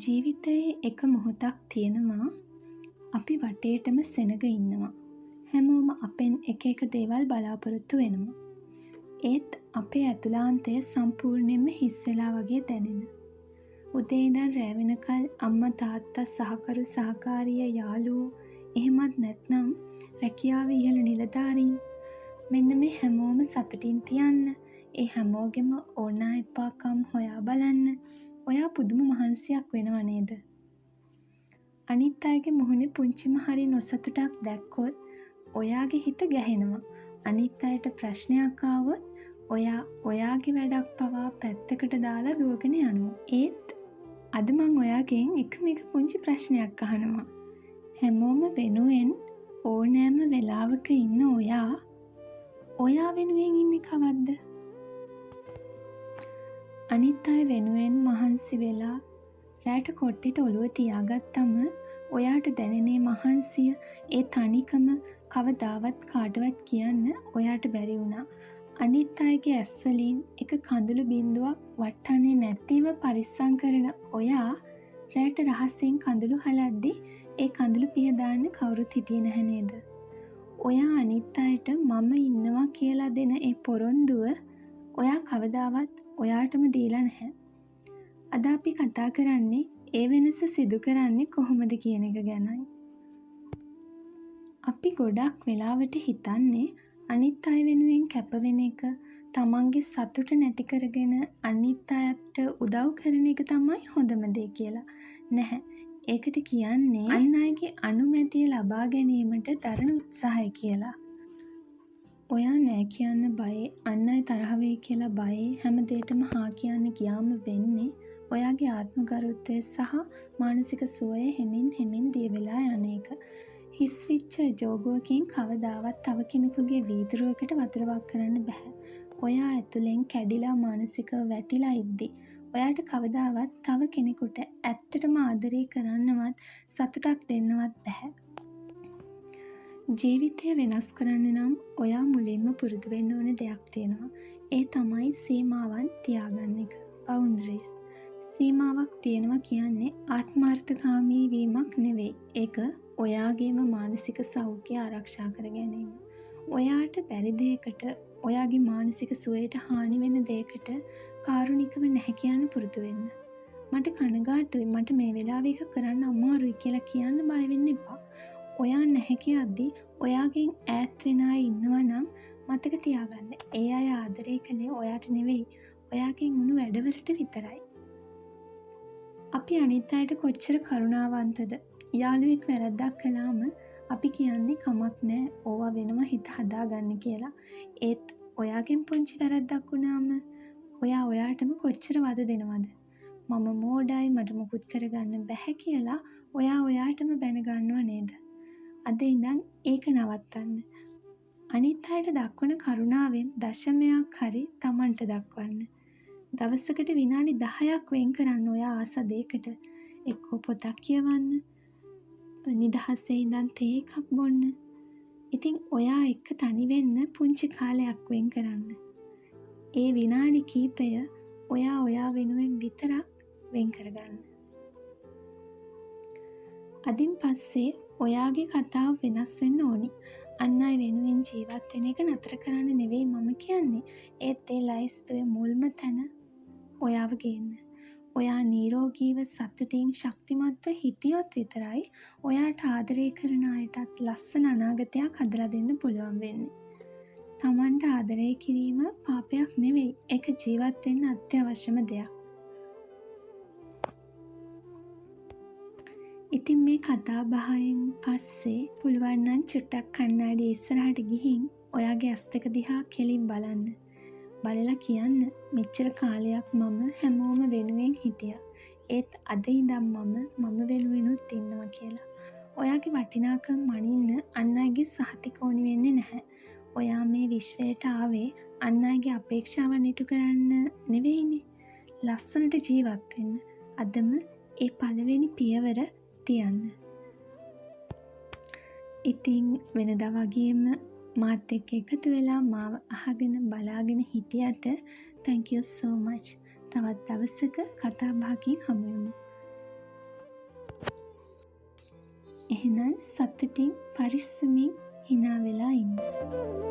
ජීවිතයේ එක මොහොතක් තියෙනවා අපි වටේටම සෙනග ඉන්නවා. හැමෝම අපෙන් එක එක දේවල් බලාපොරොත්තු වෙනවා. ඒත් අපේ ඇතුළාන්තය සම්පූර්ණයෙන්ම හිස් වෙලා වගේ දැනෙන. උදේ ඉඳන් රෑ වෙනකල් අම්මා තාත්තා සහකරු සහකාරිය යාළුවෝ එහෙමත් නැත්නම් රැකියාවේ ඉහළ නිලධාරීන් මෙන්න මේ හැමෝම සතුටින් තියන්න ඒ හැමෝගෙම ඕනා එපාකම් හොයා බලන්න ඔයා පුදුම මහන්සියක් වෙනව නේද? අනිත් අයගේ මුහුණේ පුංචිම හරි නොසතුටක් දැක්කොත් ඔයාගේ හිත ගැහෙනවා. අනිත් අයට ප්‍රශ්නයක් ආවොත් ඔයා ඔයාගේ වැඩක් පවා පැත්තකට දාලා දුවගෙන යනවා. ඒත් අද මං ඔයාගෙන් එක පුංචි ප්‍රශ්නයක් අහනවා. හැමෝම වෙනුවෙන් ඕනෑම වෙලාවක ඉන්න ඔයා වෙනුවෙන් ඉන්නේ කවද්ද? අනිත් අය වෙනුවෙන් මහන්සි වෙලා රැට කොට්ටෙට ඔළුව තියාගත්තම ඔයාට දැනෙනේ මහන්සිය ඒ තනිකම කවදාවත් කාටවත් කියන්න ඔයාට බැරි වුණා. අනිත් අයගේ ඇස්වලින් එක කඳුළු බින්දුවක් වට්ටන්නේ නැතිව පරිස්සම් කරන ඔයා රැට රහසෙන් කඳුළු හලද්දි ඒ කඳුළු පිහ දාන්න කවුරුත් හිටියේ නැහැ නේද? ඔයා අනිත් අයට මම ඉන්නවා කියලා දෙන ඒ පොරොන්දුව ඔයා කවදාවත් ඔයාටම දීලා නැහැ. අද අපි කතා කරන්නේ ඒ වෙනස සිදු කරන්නේ කොහොමද කියන එක ගැනයි. අපි ගොඩක් වෙලාවට හිතන්නේ අනිත් අය වෙනුවෙන් කැප වෙන එක තමන්ගේ සතුට නැති කරගෙන අනිත් අයට උදව් කරන එක තමයි හොඳම දේ කියලා. නැහැ. ඒකට කියන්නේ අන් අයගේ අනුමැතිය ලබා ගැනීමට දරන උත්සාහය කියලා. ඔයා නෑ කියන්න බයේ අන් අය තරහ වෙයි කියලා බයේ හැම දෙයකටම හා කියන්න ගියාම වෙන්නේ ඔයාගේ ආත්ම ගරුත්වය සහ මානසික සුවය හෙමින් දිය වෙලා යන එක. හිස් වෙච්ච ජෝගුවකින් කවදාවත් තව කෙනෙකුගේ වීදුරුවකට වතුර වක් කරන්න බෑ. ඔයා ඇතුලෙන් කැඩිලා මානසිකව වැටිලා ඉද්දි ඔයාට කවදාවත් තව කෙනෙකුට ඇත්තටම ආදරේ කරන්නවත් සතුටක් දෙන්නවත් බෑ. ජීවිතය වෙනස් කරන්න නම් ඔයා මුලින්ම පුරුදු වෙන්න ඕන දෙයක් තියෙනවා. ඒ තමයි සීමාවන් තියාගන්න එක. බවුන්ඩරිස්. සීමාවක් තියෙනවා කියන්නේ ආත්මార్థකාමී වීමක් නෙවෙයි. ඒක ඔයාගේම මානසික සෞඛ්‍ය ආරක්ෂා කර ගැනීම. ඔයාට බැරි දෙයකට ඔයාගේ මානසික සුවයට හානි වෙන දෙයකට කාරුණිකව නැහැ කියන්න පුරුදු වෙන්න. මට කනගාටුයි මට මේ වෙලාවේ එක කරන්න අමාරුයි කියලා කියන්න බය වෙන්න එපා. ඔයා නැහැ කියද්දි ඔයාගෙන් ඈත් වෙන අය ඉන්නවා නම් මතක තියාගන්න. ඒ අය ආදරය කළේ ඔයාට නෙවෙයි. ඔයාගෙන් වුණු වැඩවලට විතරයි. අපි අනිත් අයට කොච්චර කරුණාවන්තද? යාළුවෙක් වැරද්දක් කළාම අපි කියන්නේ කමක් නෑ ඕවා වෙනවා හිත හදාගන්න කියලා. ඒත් ඔයාගෙන් පුංචි වැරද්දක් වුණාම ඔයා ඔයාටම කොච්චර වද දෙනවද? මම මෝඩයි මට මුකුත් කරගන්න බැහැ කියලා ඔයා ඔයාටම බැන ගන්නව නේද? අද ඉඳන් ඒක නවත්තන්න. අනිත් අයට දක්වන කරුණාවෙන් දශමයක් හරි Tamanට දක්වන්න. දවසකට විනාඩි 10ක් වෙන් කරන්න ඔයා ආස දෙයකට. එක්කෝ පොතක් කියවන්න, නිදහසේ ඉඳන් තේ එකක් බොන්න. ඉතින් ඔයා එක්ක තනි වෙන්න පුංචි කාලයක් වෙන් කරන්න. ඒ විනාඩි කීපය ඔයා වෙනුවෙන් විතරක් වෙන් කරගන්න. අදින් පස්සේ ඔයාගේ කතාව වෙනස් වෙන්න ඕනි. අන් අය වෙනුවෙන් ජීවත් වෙන එක නතර කරන්න නෙවෙයි මම කියන්නේ. ඒත් ඒ ලයිස්තුවේ මුල්ම තැන ඔයාව ගේන්න. ඔයා නිරෝගීව සතුටින් ශක්තිමත්ව හිටියොත් විතරයි ඔයාට ආදරය කරන අයටත් ලස්සන අනාගතයක් හදලා දෙන්න පුළුවන් වෙන්නේ. Tamanට ආදරය කිරීම පාපයක් නෙවෙයි. ඒක ජීවත් වෙන්න අත්‍යවශ්‍යම දෙයක්. ඉතින් මේ කතා බහෙන් පස්සේ පුළුවන් නම් චුට්ටක් කණ්ණාඩිය ඉස්සරහට ගිහින් ඔයාගේ ඇස් දෙක දිහා කෙලින් බලන්න. බලලා කියන්න මෙච්චර කාලයක් මම හැමෝම වෙනුවෙන් හිටියා. ඒත් අද ඉඳන් මම වෙනුවෙනුත් ඉන්නවා කියලා. ඔයාගේ වටිනාකම් මනින්න අන් අයගේ සහතික ඕනි වෙන්නේ නැහැ. ඔයා මේ විශ්වයට ආවේ අන් අයගේ අපේක්ෂාවන් ඉටු කරන්න නෙවෙයිනේ. ලස්සනට ජීවත් වෙන්න. අදම ඒ පළවෙනි පියවර තියන්න. ඉතින් වෙනදා වගේම මාත් එක්ක එකතු වෙලා මාව අහගෙන බලාගෙන හිටියට thank you so much. තවත් දවසක කතා බහකින් හමු වෙමු. එහෙනම් සතුටින් පරිස්සමින් hina වෙලා ඉන්න.